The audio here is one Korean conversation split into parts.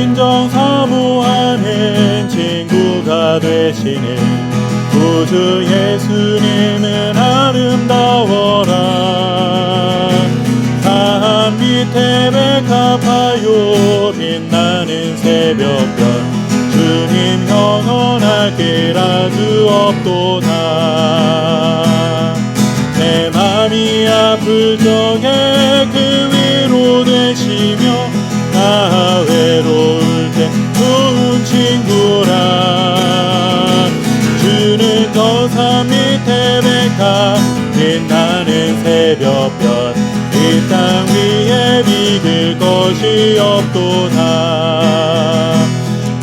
진정 사모하는 친구가 되시는 구주 예수님은 아름다워라. 산 밑에 백합화요 빛나는 새벽별 주님 영원하게 라주옵도다. 내 맘이 아플 적에 그 위로 되시며 나 외로울 때 좋은 친구라. 주는 저 산 밑에 백합 빛나는 새벽별 이 땅 위에 비길 것이 없도다.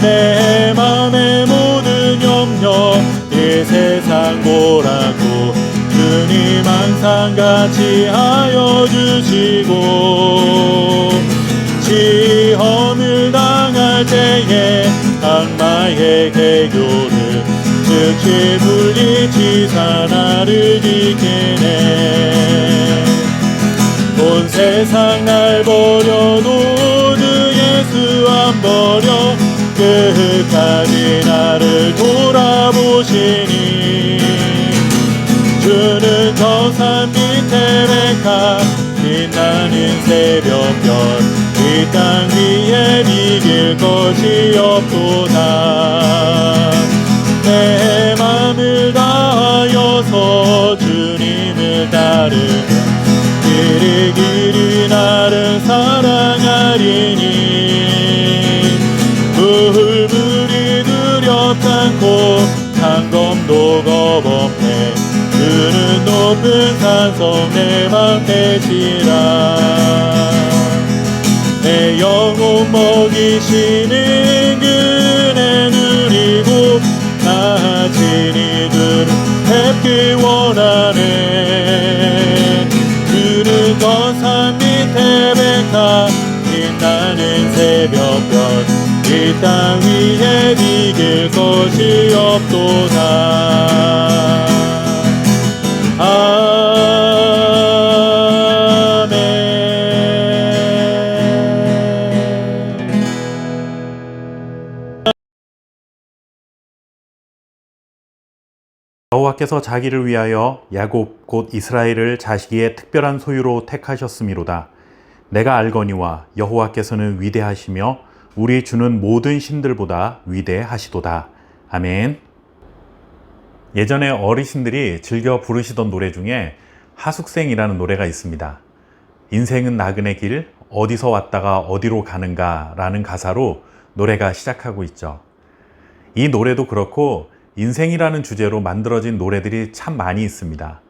내 맘의 모든 염려 이 세상 보라고 주님 항상 같이 하여 주시고, 시험을 당할 때에 악마의 개교를 즉시 물리치사 나를 지키네. 온 세상 날 버려도 주 예수 안 버려 끝까지 나를 돌아보시니. 주는 저 산 밑에 백합 빛나는 새벽별 이 땅 위에 비길 것이 없도다. 내 맘을 다하여서 주님을 따르며 길이 길이 나를 사랑하리니. 불불이 두렵지 않고 상검도 겁없네. 주는 높은 산성 내 맘 되시라. 내 영혼 먹이시는 그네 누리고 나 친히 주를 뵙기 원하네. 주는 저 산 밑에 백합 빛나는 새벽별 이 땅 위에 비길 것이 없도다. 아멘. 여호와께서 자기를 위하여 야곱 곧 이스라엘을 자기의 특별한 소유로 택하셨음이로다. 내가 알거니와 여호와께서는 위대하시며 우리 주는 모든 신들보다 위대하시도다. 아멘. 예전에 어르신들이 즐겨 부르시던 노래 중에 하숙생이라는 노래가 있습니다. 인생은 나그네 길 어디서 왔다가 어디로 가는가 라는 가사로 노래가 시작하고 있죠. 이 노래도 그렇고 인생이라는 주제로 만들어진 노래들이 참 많이 있습니다.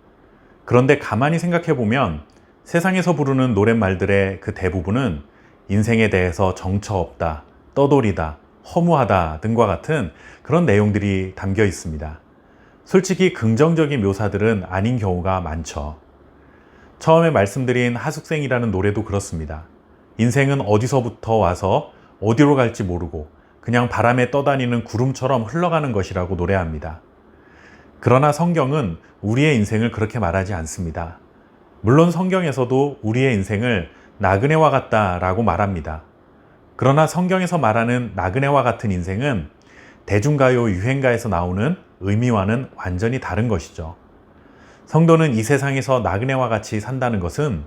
그런데 가만히 생각해 보면 세상에서 부르는 노랫말들의 그 대부분은 인생에 대해서 정처 없다, 떠돌이다, 허무하다 등과 같은 그런 내용들이 담겨 있습니다. 솔직히 긍정적인 묘사들은 아닌 경우가 많죠. 처음에 말씀드린 하숙생이라는 노래도 그렇습니다. 인생은 어디서부터 와서 어디로 갈지 모르고 그냥 바람에 떠다니는 구름처럼 흘러가는 것이라고 노래합니다. 그러나 성경은 우리의 인생을 그렇게 말하지 않습니다. 물론 성경에서도 우리의 인생을 나그네와 같다라고 말합니다. 그러나 성경에서 말하는 나그네와 같은 인생은 대중가요 유행가에서 나오는 의미와는 완전히 다른 것이죠. 성도는 이 세상에서 나그네와 같이 산다는 것은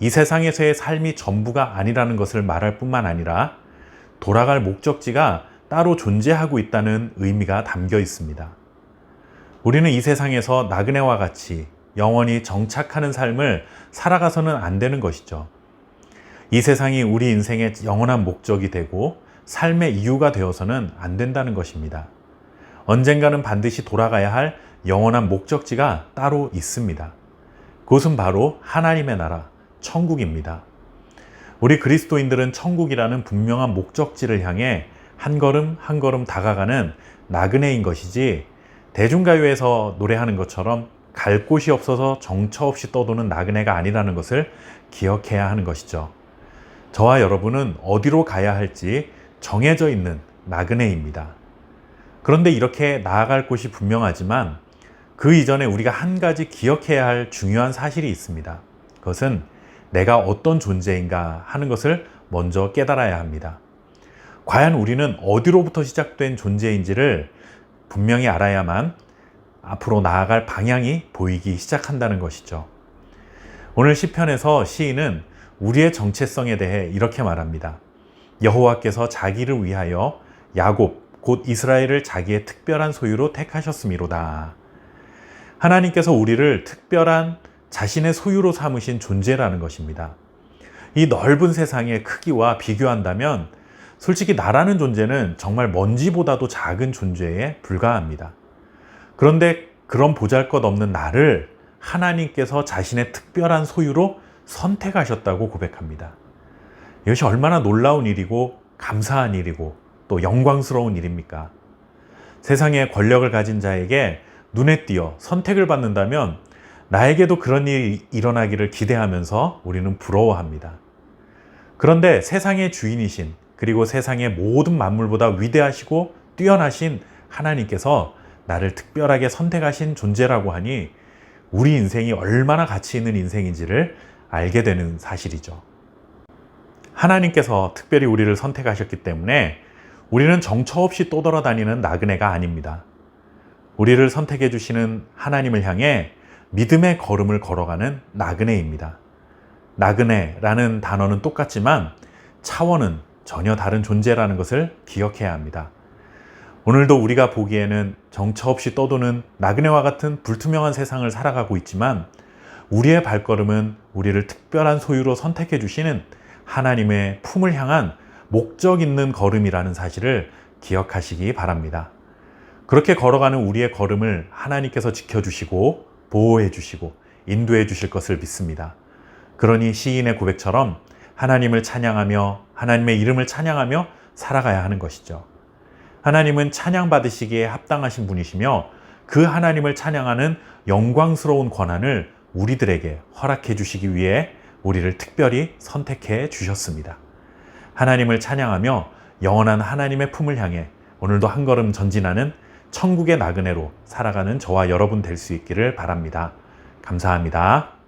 이 세상에서의 삶이 전부가 아니라는 것을 말할 뿐만 아니라 돌아갈 목적지가 따로 존재하고 있다는 의미가 담겨 있습니다. 우리는 이 세상에서 나그네와 같이 영원히 정착하는 삶을 살아가서는 안 되는 것이죠. 이 세상이 우리 인생의 영원한 목적이 되고 삶의 이유가 되어서는 안 된다는 것입니다. 언젠가는 반드시 돌아가야 할 영원한 목적지가 따로 있습니다. 그것은 바로 하나님의 나라, 천국입니다. 우리 그리스도인들은 천국이라는 분명한 목적지를 향해 한 걸음 한 걸음 다가가는 나그네인 것이지, 대중가요에서 노래하는 것처럼 갈 곳이 없어서 정처 없이 떠도는 나그네가 아니라는 것을 기억해야 하는 것이죠. 저와 여러분은 어디로 가야 할지 정해져 있는 나그네입니다. 그런데 이렇게 나아갈 곳이 분명하지만 그 이전에 우리가 한 가지 기억해야 할 중요한 사실이 있습니다. 그것은 내가 어떤 존재인가 하는 것을 먼저 깨달아야 합니다. 과연 우리는 어디로부터 시작된 존재인지를 분명히 알아야만 앞으로 나아갈 방향이 보이기 시작한다는 것이죠. 오늘 시편에서 시인은 우리의 정체성에 대해 이렇게 말합니다. 여호와께서 자기를 위하여 야곱 곧 이스라엘을 자기의 특별한 소유로 택하셨음이로다. 하나님께서 우리를 특별한 자신의 소유로 삼으신 존재라는 것입니다. 이 넓은 세상의 크기와 비교한다면 솔직히 나라는 존재는 정말 먼지보다도 작은 존재에 불과합니다. 그런데 그런 보잘것없는 나를 하나님께서 자신의 특별한 소유로 선택하셨다고 고백합니다. 이것이 얼마나 놀라운 일이고 감사한 일이고 또 영광스러운 일입니까? 세상에 권력을 가진 자에게 눈에 띄어 선택을 받는다면 나에게도 그런 일이 일어나기를 기대하면서 우리는 부러워합니다. 그런데 세상의 주인이신 그리고 세상의 모든 만물보다 위대하시고 뛰어나신 하나님께서 나를 특별하게 선택하신 존재라고 하니 우리 인생이 얼마나 가치 있는 인생인지를 알게 되는 사실이죠. 하나님께서 특별히 우리를 선택하셨기 때문에 우리는 정처 없이 떠돌아다니는 나그네가 아닙니다. 우리를 선택해 주시는 하나님을 향해 믿음의 걸음을 걸어가는 나그네입니다. 나그네라는 단어는 똑같지만 차원은 전혀 다른 존재라는 것을 기억해야 합니다. 오늘도 우리가 보기에는 정처 없이 떠도는 나그네와 같은 불투명한 세상을 살아가고 있지만 우리의 발걸음은 우리를 특별한 소유로 선택해 주시는 하나님의 품을 향한 목적 있는 걸음이라는 사실을 기억하시기 바랍니다. 그렇게 걸어가는 우리의 걸음을 하나님께서 지켜주시고 보호해 주시고 인도해 주실 것을 믿습니다. 그러니 시인의 고백처럼 하나님을 찬양하며 하나님의 이름을 찬양하며 살아가야 하는 것이죠. 하나님은 찬양받으시기에 합당하신 분이시며 그 하나님을 찬양하는 영광스러운 권한을 우리들에게 허락해 주시기 위해 우리를 특별히 선택해 주셨습니다. 하나님을 찬양하며 영원한 하나님의 품을 향해 오늘도 한 걸음 전진하는 천국의 나그네로 살아가는 저와 여러분 될 수 있기를 바랍니다. 감사합니다.